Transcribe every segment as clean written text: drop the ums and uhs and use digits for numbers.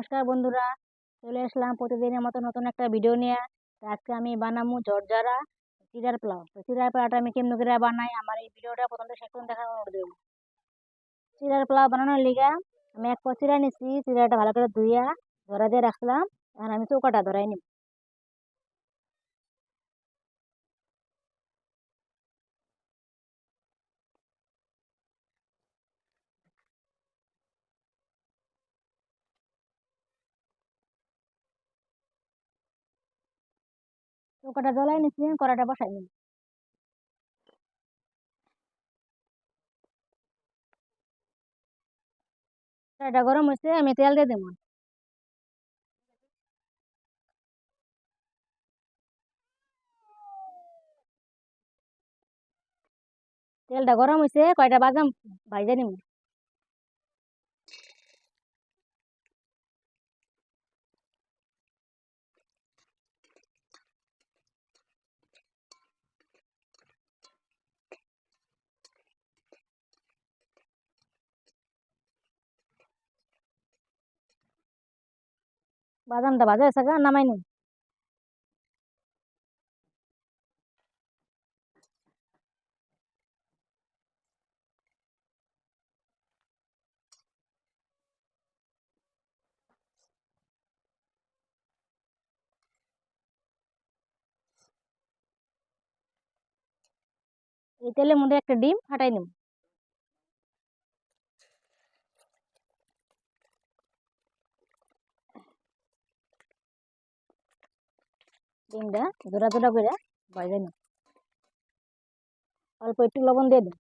নমস্কার বন্ধুরা, চলে আসলাম প্রতিদিনের মতো নতুন একটা ভিডিও নিয়ে। তো আজকে আমি বানাবো ঝরঝরা চিড়ার পোলাও। তো চিড়ার পোলাওটা আমি কেমন করে বানাই, আমার এই ভিডিওটা প্রথম থেকে শেষ পর্যন্ত দেখার অনুরোধ দেবো। চিড়ার পোলাও বানানোর লিগা আমি এক পর চিড়া নিচ্ছি, চিড়াটা ভালো করে ধুইয়া ধরা দিয়ে রাখলাম। এখন আমি চৌকাটা ধরাই নিব। চৌকাটা জ্বলাই নিচ্ছি, কড়াটা বসাই নিব। কড়াটা গরম হয়েছে, আমি তেল দিয়ে দেবো। তেলটা গরম হয়েছে, কয়টা বাদাম ভাজে নিব। বাদামটা ভাজা হয়েছে, নামাই নিব। এই তেলের মধ্যে একটা ডিম ফাটাই নিব। ডিমটা জোড়া জোড়া করে ভাজে নিব। অল্প একটু লবণ দিয়ে দিন।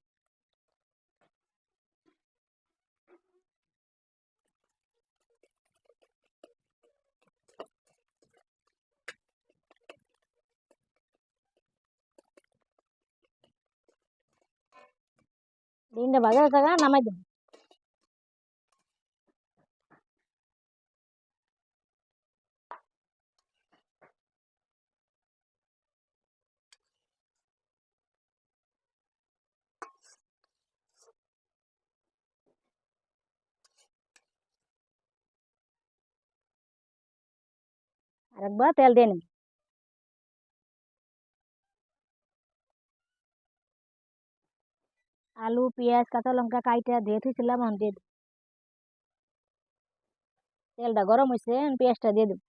ডিমটা ভাজা হয়ে থাকা নামাই দিন। আরেকবার তেল দিয়ে নিন। আলু পেঁয়াজ কাঁচা লঙ্কা কাইটা দিয়ে থুইছিলাম, এখন দিয়ে দিন। তেলটা গরম হয়েছে, পেঁয়াজটা দিয়ে দিন।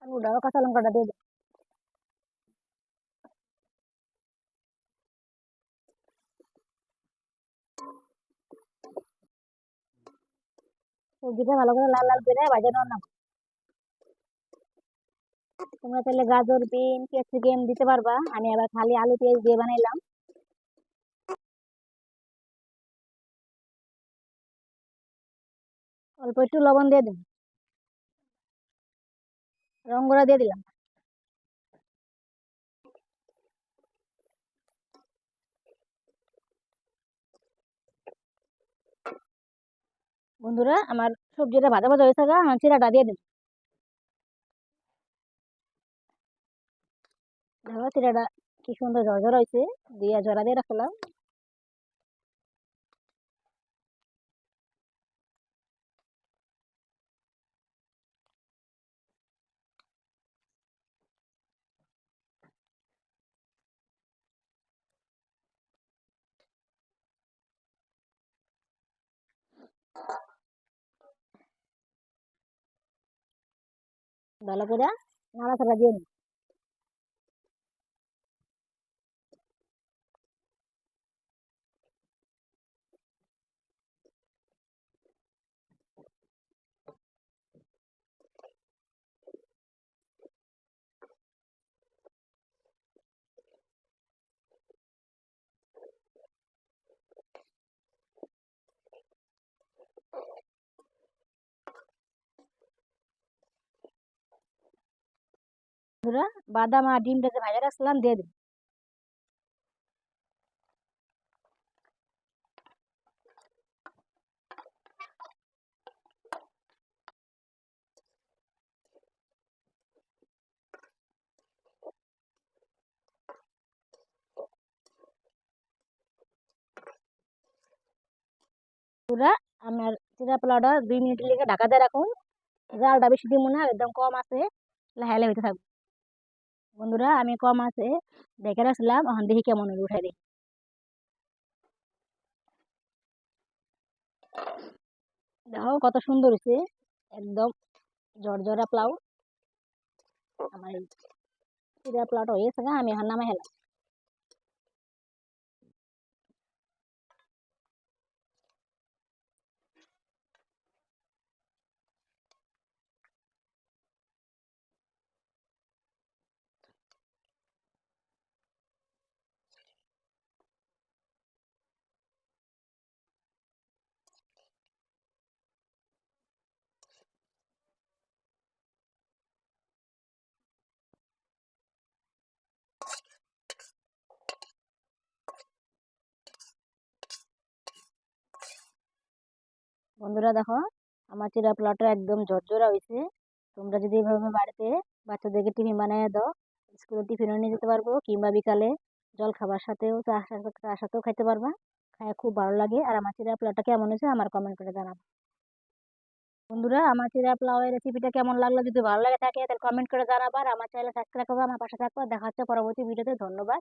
আলুটা কাঁচা লঙ্কাটা দিয়ে দিন। সবজিটা ভালো করে লাল লাল করে ভাজা নেওয়ার নাম। তোমরা তাহলে গাজর বিন ক্যাপসিকাম দিতে পারবা, আমি আবার খালি আলু পেঁয়াজ দিয়ে বানাইলাম। অল্প একটু লবণ দিয়ে দিন। রং গুঁড়া দিয়ে দিলাম। বন্ধুরা, আমার সবজিটা ভাজা ভাজা হয়েছে, আমার চিরাটা দিয়ে দিন। দেখো চিরাটা কি সুন্দর ঝরঝর হয়েছে, দিয়ে জড়া দিয়ে রাখলাম। ভালো করে নাড়াচাড়া দিয়ে দিন। বন্ধুরা, বাদাম আর ডিমটা যে ভাজা রাখছিলাম দিয়ে দিন। বন্ধুরা, আমার চিরা পোলাওটা 2 মিনিটের লেগে ঢাকা দিয়ে রাখুন। জালটা বেশি দিব না, একদম কম আছে, লাহে লাহে হইতে থাকবো। বন্ধুরা, আমি কম আছে দেখে রাখছিলাম, এখন দেখি কেমন হলো, উঠাই দেখি। দেখো কত সুন্দর হয়েছে, একদম ঝরঝরা পোলাও। আমার এই চিরা পোলাওটা হয়েছে না, আমি এখন নামাই হেলাম। বন্ধুরা দেখো, আমার চিরা পোলাওটা একদম ঝরঝরা হয়েছে। তোমরা যদি এভাবে বাড়িতে বাচ্চাদেরকে টিফিন বানিয়ে দাও, স্কুলে টিফিনও নিয়ে যেতে পারবো, কিংবা বিকালে জল খাবার সাথেও চার সাথেও খাইতে পারবা। খায় খুব ভালো লাগে। আর আমার চিরা পোলাওটা কেমন হয়েছে আমার কমেন্ট করে জানাবো। বন্ধুরা, আমার চিরা পোলাওয়ের রেসিপিটা কেমন লাগলো, যদি ভালো লাগে থাকে তাহলে কমেন্ট করে জানাবা। আর আমার চ্যানেল সাবস্ক্রাইব করবা, আমার পাশে থাকবা। দেখা হচ্ছে পরবর্তী ভিডিওতে। ধন্যবাদ।